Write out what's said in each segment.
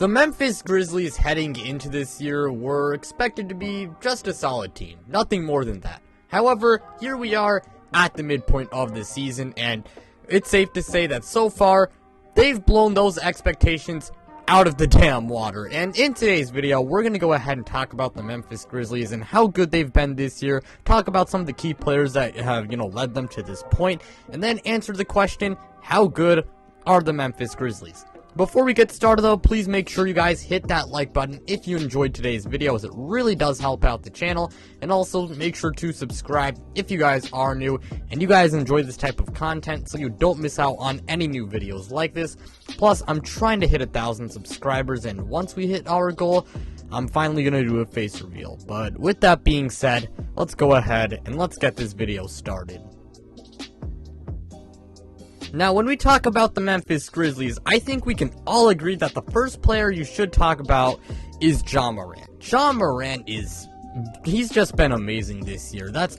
The Memphis Grizzlies heading into this year were expected to be just a solid team, nothing more than that. However, here we are at the midpoint of the season, and it's safe to say that so far, they've blown those expectations out of the damn water. And in today's video, we're going to go ahead and talk about the Memphis Grizzlies and how good they've been this year, talk about some of the key players that have, led them to this point, and then answer the question, how good are the Memphis Grizzlies? Before we get started though, please make sure you guys hit that like button if you enjoyed today's video, as it really does help out the channel, and also make sure to subscribe if you guys are new and you guys enjoy this type of content so you don't miss out on any new videos like this. Plus, I'm trying to hit 1,000 subscribers, and once we hit our goal, I'm finally going to do a face reveal. But with that being said, let's go ahead and let's get this video started. Now, when we talk about the Memphis Grizzlies, I think we can all agree that the first player you should talk about is Ja Morant. Ja Morant he's just been amazing this year. That's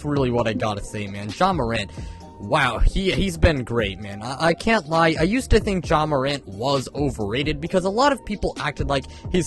really what I gotta say, man. Ja Morant, wow, he's been great, man. I can't lie. I used to think Ja Morant was overrated because a lot of people acted like in his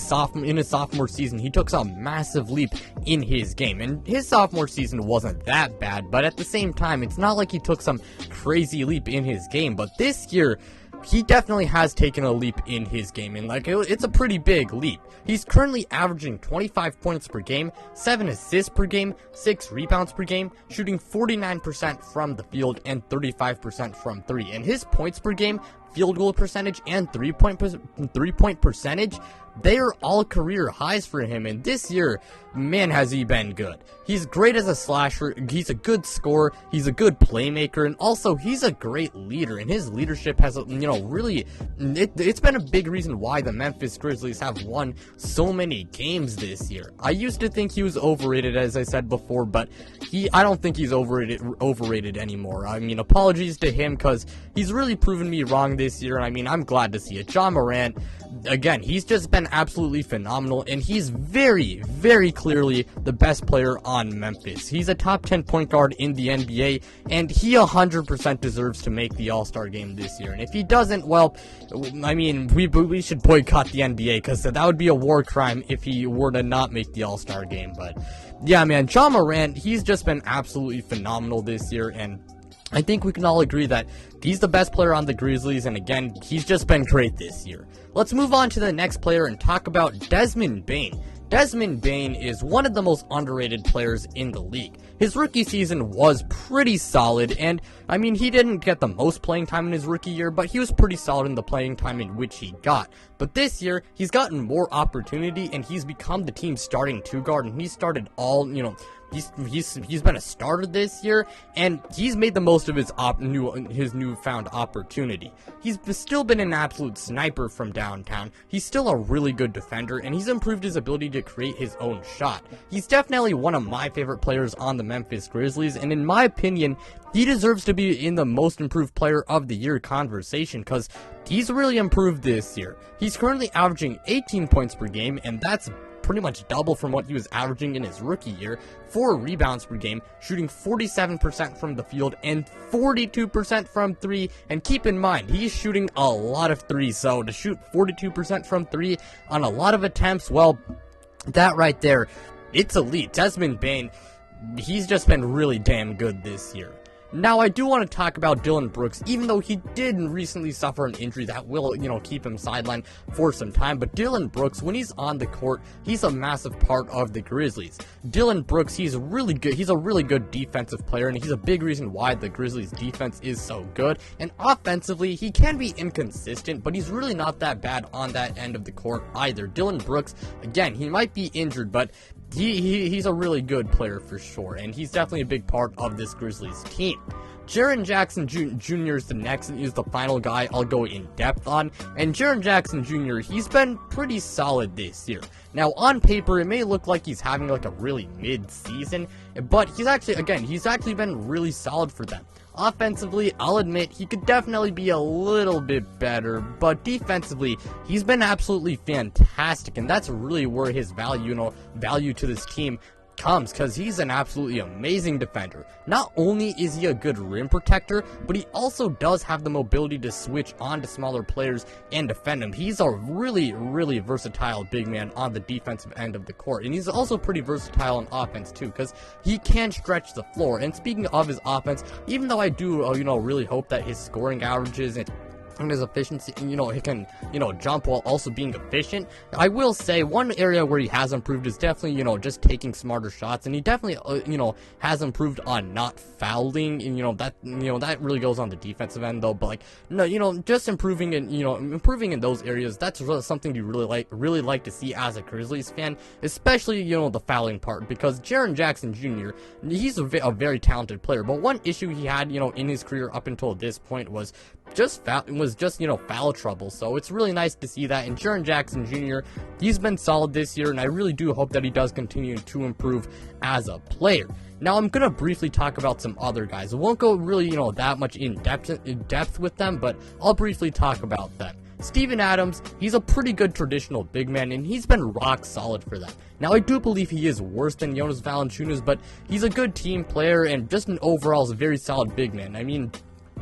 sophomore season he took some massive leap in his game, and his sophomore season wasn't that bad, but at the same time, it's not like he took some crazy leap in his game. But this year, he definitely has taken a leap in his game, and it's a pretty big leap. He's currently averaging 25 points per game, 7 assists per game, 6 rebounds per game, shooting 49% from the field and 35% from 3. And his points per game, field goal percentage, and three-point percentage, they are all career highs for him. And this year, man, has he been good. He's great as a slasher, he's a good scorer, he's a good playmaker, and also he's a great leader. And his leadership has, really, it's been a big reason why the Memphis Grizzlies have won so many games this year. I used to think he was overrated, as I said before, but I don't think he's overrated anymore. I mean, apologies to him, because he's really proven me wrong this year, and I mean, I'm glad to see it. Ja Morant, again, he's just been absolutely phenomenal, and he's very, very clearly the best player on Memphis. He's a top 10 point guard in the NBA, and he 100% deserves to make the All-Star game this year. And if he doesn't, well, I mean, we should boycott the NBA, because that would be a war crime if he were to not make the All-Star game. But yeah, man, Ja Morant, he's just been absolutely phenomenal this year, and I think we can all agree that he's the best player on the Grizzlies, and again, he's just been great this year. Let's move on to the next player and talk about Desmond Bane. Desmond Bane is one of the most underrated players in the league. His rookie season was pretty solid, and I mean, he didn't get the most playing time in his rookie year, but he was pretty solid in the playing time in which he got. But this year, he's gotten more opportunity, and he's become the team's starting two guard, and he started all, he's been a starter this year, and he's made the most of his newfound opportunity. He's still been an absolute sniper from downtown. He's still a really good defender, and he's improved his ability to create his own shot. He's definitely one of my favorite players on the Memphis Grizzlies, and in my opinion, he deserves to be in the most improved player of the year conversation, because he's really improved this year. He's currently averaging 18 points per game, and that's pretty much double from what he was averaging in his rookie year. 4 rebounds per game, shooting 47% from the field and 42% from 3. And keep in mind, he's shooting a lot of threes, so to shoot 42% from 3 on a lot of attempts, well, that right there, it's elite. Desmond Bane, he's just been really damn good this year. Now, I do want to talk about Dillon Brooks, even though he did recently suffer an injury that will, keep him sidelined for some time. But Dillon Brooks, when he's on the court, he's a massive part of the Grizzlies. Dillon Brooks, he's really good. He's a really good defensive player, and he's a big reason why the Grizzlies' defense is so good. And offensively, he can be inconsistent, but he's really not that bad on that end of the court either. Dillon Brooks, again, he might be injured, but he's a really good player for sure, and he's definitely a big part of this Grizzlies team. Jaren Jackson Jr. is the final guy I'll go in depth on, and Jaren Jackson Jr., he's been pretty solid this year. Now, on paper, it may look like he's having like a really mid-season, but he's actually been really solid for them. Offensively, I'll admit he could definitely be a little bit better, but defensively, he's been absolutely fantastic, and that's really where his value to this team comes, because he's an absolutely amazing defender. Not only is he a good rim protector, but he also does have the mobility to switch on to smaller players and defend them. He's a really, really versatile big man on the defensive end of the court, and he's also pretty versatile on offense too, because he can stretch the floor. And speaking of his offense, even though I do really hope that his scoring averages and his efficiency, he can, jump while also being efficient, I will say one area where he has improved is definitely, just taking smarter shots, and he definitely, has improved on not fouling, and, that really goes on the defensive end, though, but, like, no, just improving in those areas, that's really something you really like to see as a Grizzlies fan, especially, the fouling part, because Jaren Jackson Jr., he's a very talented player, but one issue he had, in his career up until this point was just foul trouble. So it's really nice to see that. And Jaren Jackson Jr., he's been solid this year, and I really do hope that he does continue to improve as a player. Now I'm gonna briefly talk about some other guys. I won't go really that much in depth with them, but I'll briefly talk about them. Steven Adams, he's a pretty good traditional big man, and he's been rock solid for them. Now, I do believe he is worse than Jonas Valanciunas, but he's a good team player, and just an overall is a very solid big man. I mean,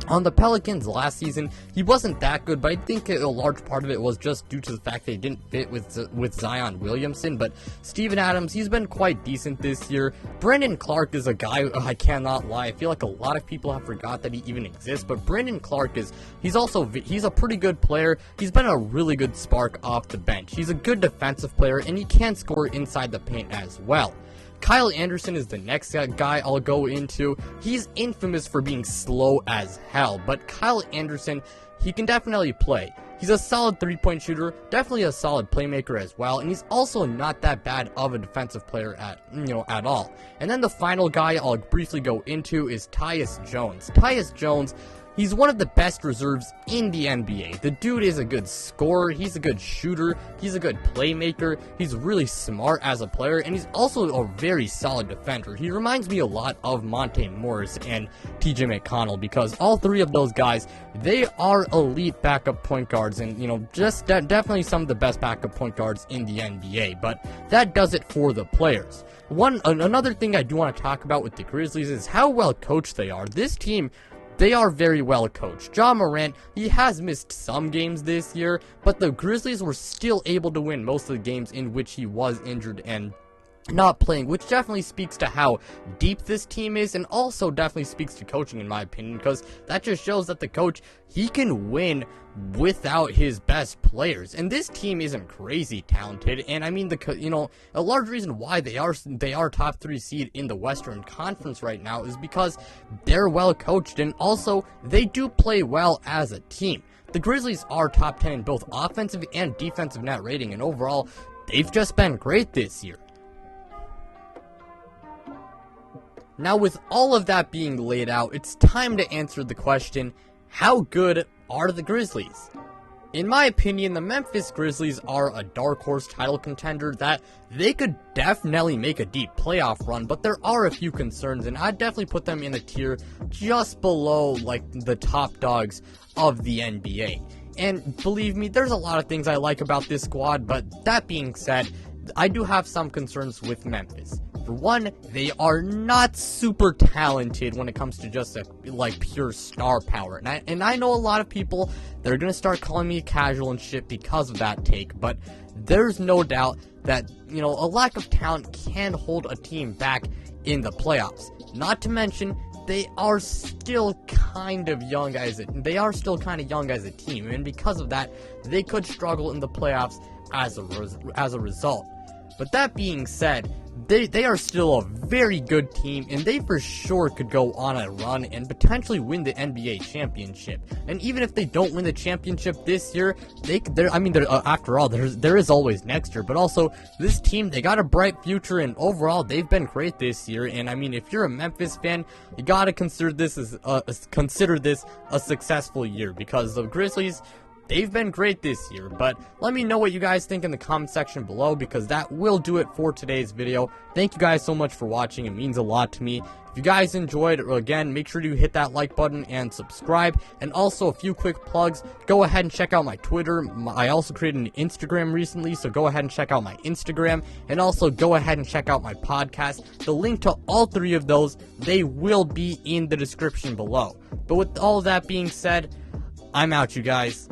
on the Pelicans last season, he wasn't that good, but I think a large part of it was just due to the fact that he didn't fit with Zion Williamson. But Steven Adams, he's been quite decent this year. Brandon Clark is a guy, I cannot lie, I feel like a lot of people have forgot that he even exists, but Brandon Clark he's a pretty good player. He's been a really good spark off the bench. He's a good defensive player, and he can score inside the paint as well. Kyle Anderson is the next guy I'll go into. He's infamous for being slow as hell, but Kyle Anderson, he can definitely play. He's a solid three-point shooter, definitely a solid playmaker as well, and he's also not that bad of a defensive player at all. And then the final guy I'll briefly go into is Tyus Jones. Tyus Jones, he's one of the best reserves in the NBA. The dude is a good scorer, he's a good shooter, he's a good playmaker, he's really smart as a player, and he's also a very solid defender. He reminds me a lot of Monte Morris and TJ McConnell, because all three of those guys, they are elite backup point guards, and definitely some of the best backup point guards in the NBA. But that does it for the players. Another thing I do want to talk about with the Grizzlies is how well coached they are. This team, they are very well coached. Ja Morant, he has missed some games this year, but the Grizzlies were still able to win most of the games in which he was injured and not playing, which definitely speaks to how deep this team is, and also definitely speaks to coaching, in my opinion, because that just shows that the coach, he can win without his best players. And this team isn't crazy talented, and I mean, a large reason why they are top 3 seed in the Western Conference right now is because they're well coached, and also they do play well as a team. The Grizzlies are top 10 in both offensive and defensive net rating, and overall, they've just been great this year. Now, with all of that being laid out, it's time to answer the question, how good are the Grizzlies? In my opinion, the Memphis Grizzlies are a dark horse title contender that they could definitely make a deep playoff run, but there are a few concerns, and I'd definitely put them in a tier just below, like, the top dogs of the NBA. And believe me, there's a lot of things I like about this squad, but that being said, I do have some concerns with Memphis. For one, they are not super talented when it comes to just pure star power. And I know a lot of people, they're gonna start calling me casual and shit because of that take, but there's no doubt that, a lack of talent can hold a team back in the playoffs. Not to mention, they are still kind of young as a team, and because of that, they could struggle in the playoffs as a result. But that being said, they are still a very good team, and they for sure could go on a run and potentially win the NBA championship. And even if they don't win the championship this year, after all, there is always next year. But also, this team, they got a bright future, and overall, they've been great this year. And I mean, if you're a Memphis fan, you gotta consider this a successful year, because the Grizzlies, they've been great this year. But let me know what you guys think in the comment section below, because that will do it for today's video. Thank you guys so much for watching. It means a lot to me. If you guys enjoyed, again, make sure to hit that like button and subscribe. And also, a few quick plugs. Go ahead and check out my Twitter. I also created an Instagram recently, so go ahead and check out my Instagram. And also, go ahead and check out my podcast. The link to all three of those, they will be in the description below. But with all that being said, I'm out, you guys.